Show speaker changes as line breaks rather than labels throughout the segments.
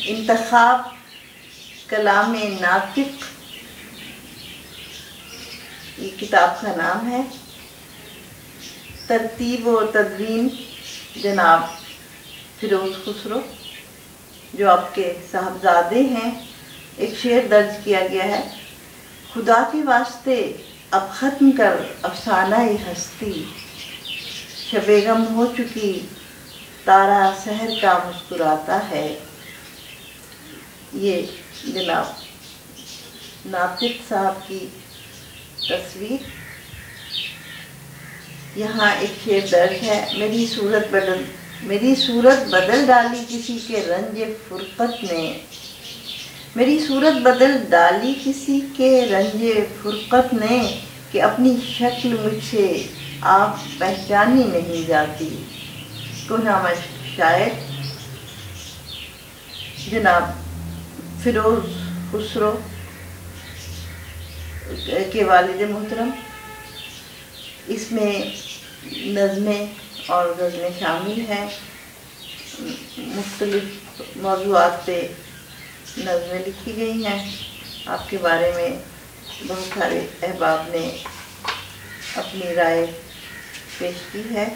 انتخاب کلام ناطق یہ کتاب کا نام ہے۔ ترتیب و تدوین جناب فیروز خسرو، جو آپ کے صاحبزادے ہیں۔ ایک شعر درج کیا گیا ہے: خدا کے واسطے اب ختم کر افسانہ ہستی، شب غم ہو چکی تارا سحر کا مسکراتا ہے۔ یہ جناب ناطق صاحب کی تصویر۔ یہاں ایک شعر درج ہے: میری صورت بدل ڈالی کسی کے رنج فرقت نے، میری صورت بدل ڈالی کسی کے رنج فرقت نے، کہ اپنی شکل مجھ سے آپ پہچانی نہیں جاتی۔ کوہنامہ شاعر جناب فیروز خسرو کے والد محترم۔ اس میں نظمیں اور غزلیں شامل ہیں، مختلف موضوعات پہ نظمیں لکھی گئی ہیں۔ آپ کے بارے میں بہت سارے احباب نے اپنی رائے پیش کی ہے،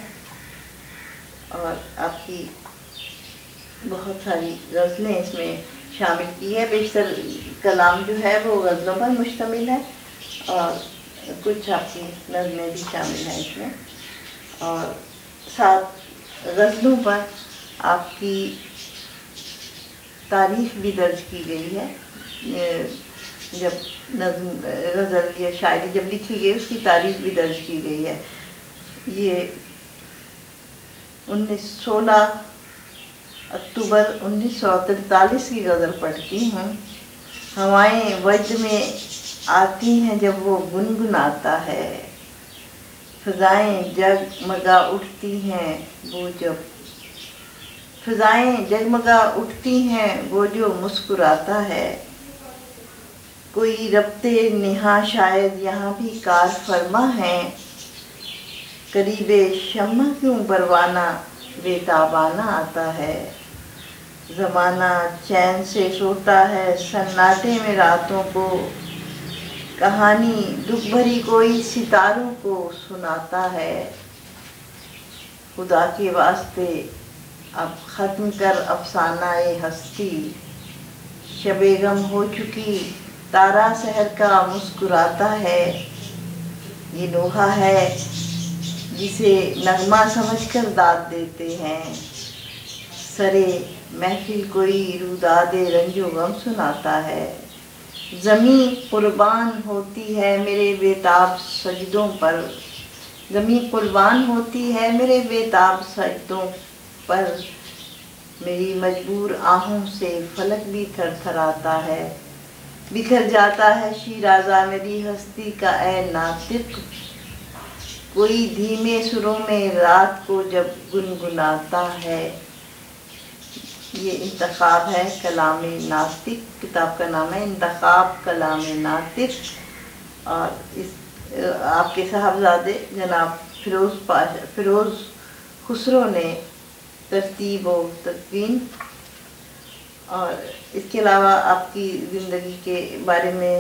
اور آپ کی بہت ساری غزلیں اس میں شامل کی ہے۔ بیشتر کلام جو ہے وہ غزلوں پر مشتمل ہے، اور کچھ آپ کی نظمیں بھی شامل ہیں اس میں، اور ساتھ غزلوں پر آپ کی تاریخ بھی درج کی گئی ہے۔ جب غزل یا شاعری جب لکھی گئی اس کی تاریخ بھی درج کی گئی ہے۔ یہ 16 اکتوبر 1943 کی غزل پڑھتی ہوں۔ ہوائیں وجد میں آتی ہیں جب وہ گنگناتا ہے، فضائیں جگمگا اٹھتی ہیں وہ جو مسکراتا ہے۔ کوئی ربط نہاں شاید یہاں بھی کار فرما ہے، قریب شمع کیوں پروانہ بے تابانہ آتا ہے۔ زمانہ چین سے سوتا ہے سناٹے میں راتوں کو، کہانی دکھ بھری کوئی ستاروں کو سناتا ہے۔ خدا کے واسطے اب ختم کر افسانہ ہستی، شب غم ہو چکی تارا سحر کا مسکراتا ہے۔ یہ نوحہ ہے جسے نغمہ سمجھ کر داد دیتے ہیں، سرے محفل کوئی روداد رنج و غم سناتا ہے۔ زمیں قربان ہوتی ہے میرے بے تاب سجدوں پر، زمیں قربان ہوتی ہے میرے بے تاب سجدوں پر، میری مجبور آہوں سے فلک بھی تھر تھراتا ہے۔ بکھر جاتا ہے شیرازہ میری ہستی کا اے ناطق، کوئی دھیمے سروں میں رات کو جب گنگناتا ہے۔ یہ انتخاب ہے کلام ناطق، کتاب کا نام ہے انتخاب کلام ناطق، اور اس آپ کے صاحبزادے جناب فیروز خسرو نے ترتیب و تدوین، اور اس کے علاوہ آپ کی زندگی کے بارے میں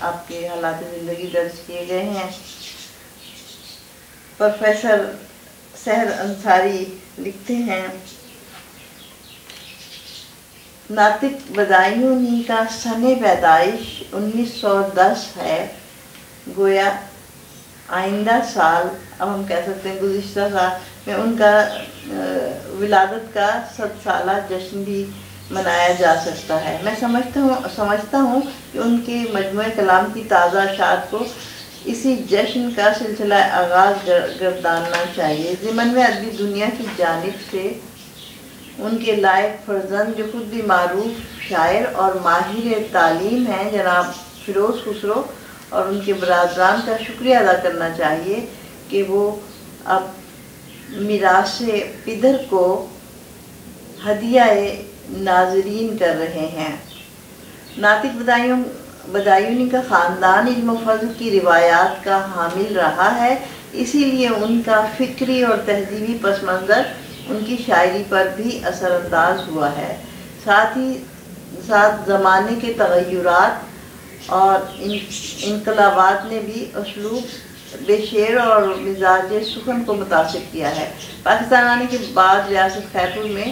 آپ کے حالات زندگی درج کیے گئے ہیں۔ پروفیسر سحر انصاری لکھتے ہیں: ناطق بدایونی کا سن پیدائش 1910 ہے، گویا آئندہ سال، اب ہم کہہ سکتے ہیں گزشتہ سال میں ان کا ولادت کا 100 سالہ جشن بھی منایا جا سکتا ہے۔ میں سمجھتا ہوں کہ ان کے مجموعہ کلام کی تازہ اشاعت کو اسی جشن کا سلسلہ آغاز گرداننا چاہیے۔ ضمن میں ادبی دنیا کی جانب سے ان کے لائق فرزند، جو خود بھی معروف شاعر اور ماہر تعلیم ہیں، جناب فیروز خسرو اور ان کے برادران کا شکریہ ادا کرنا چاہیے کہ وہ اب میراث پدر کو ہدیہ ناظرین کر رہے ہیں۔ ناطق بدایونی کا خاندان علم و فضل کی روایات کا حامل رہا ہے، اسی لیے ان کا فکری اور تہذیبی پس منظر ان کی شاعری پر بھی اثر انداز ہوا ہے۔ ساتھ ہی ساتھ زمانے کے تغیرات اور انقلابات نے بھی اسلوب بے شعر اور مزاج سخن کو متاثر کیا ہے۔ پاکستان آنے کے بعد ریاست خیبر میں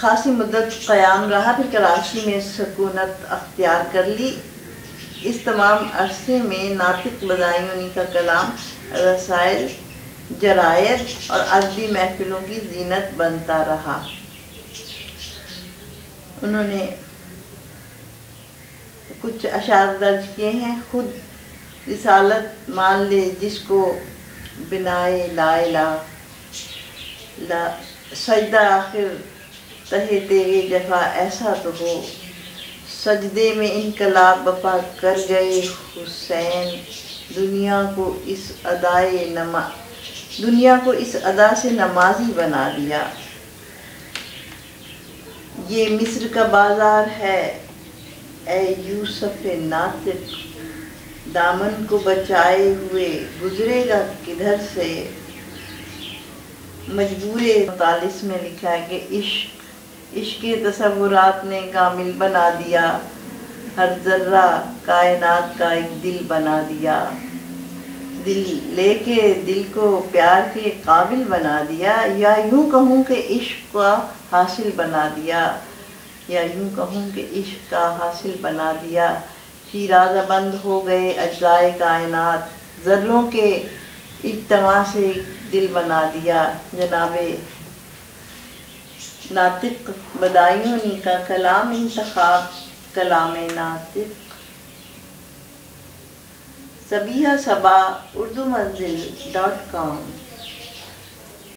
خاصی مدت قیام رہا، پھر کراچی میں سکونت اختیار کر لی۔ اس تمام عرصے میں ناطق بدایونی کا کلام رسائل، جرائد اور ادبی محفلوں کی زینت بنتا رہا۔ انہوں نے کچھ اشعار درج کیے ہیں: خود رسالت مان لے جس کو بنائے لا الہ، سجدہ آخر تہے تیرے جفا ایسا تو ہو، سجدے میں انقلاب بپا کر گئے حسین، دنیا کو اس ادا سے نمازی بنا دیا۔ یہ مصر کا بازار ہے اے یوسف ناطق، دامن کو بچائے ہوئے گزرے گا کدھر سے۔ مجبور مطالس میں لکھا ہے کہ عشق کے تصورات نے کامل بنا دیا، ہر ذرہ کائنات کا ایک دل بنا دیا، دل لے کے دل کو پیار کے قابل بنا دیا، یا یوں کہوں کہ عشق کا حاصل بنا دیا، یا یوں کہوں کہ عشق کا حاصل بنا دیا۔ شیرازہ بند ہو گئے اجزائے کائنات، ذروں کے اجتماع سے دل بنا دیا۔ جناب ناطق بدایونی کا کلام انتخاب، کلام ناطق۔ صبیحہ صبا اردو منزل .com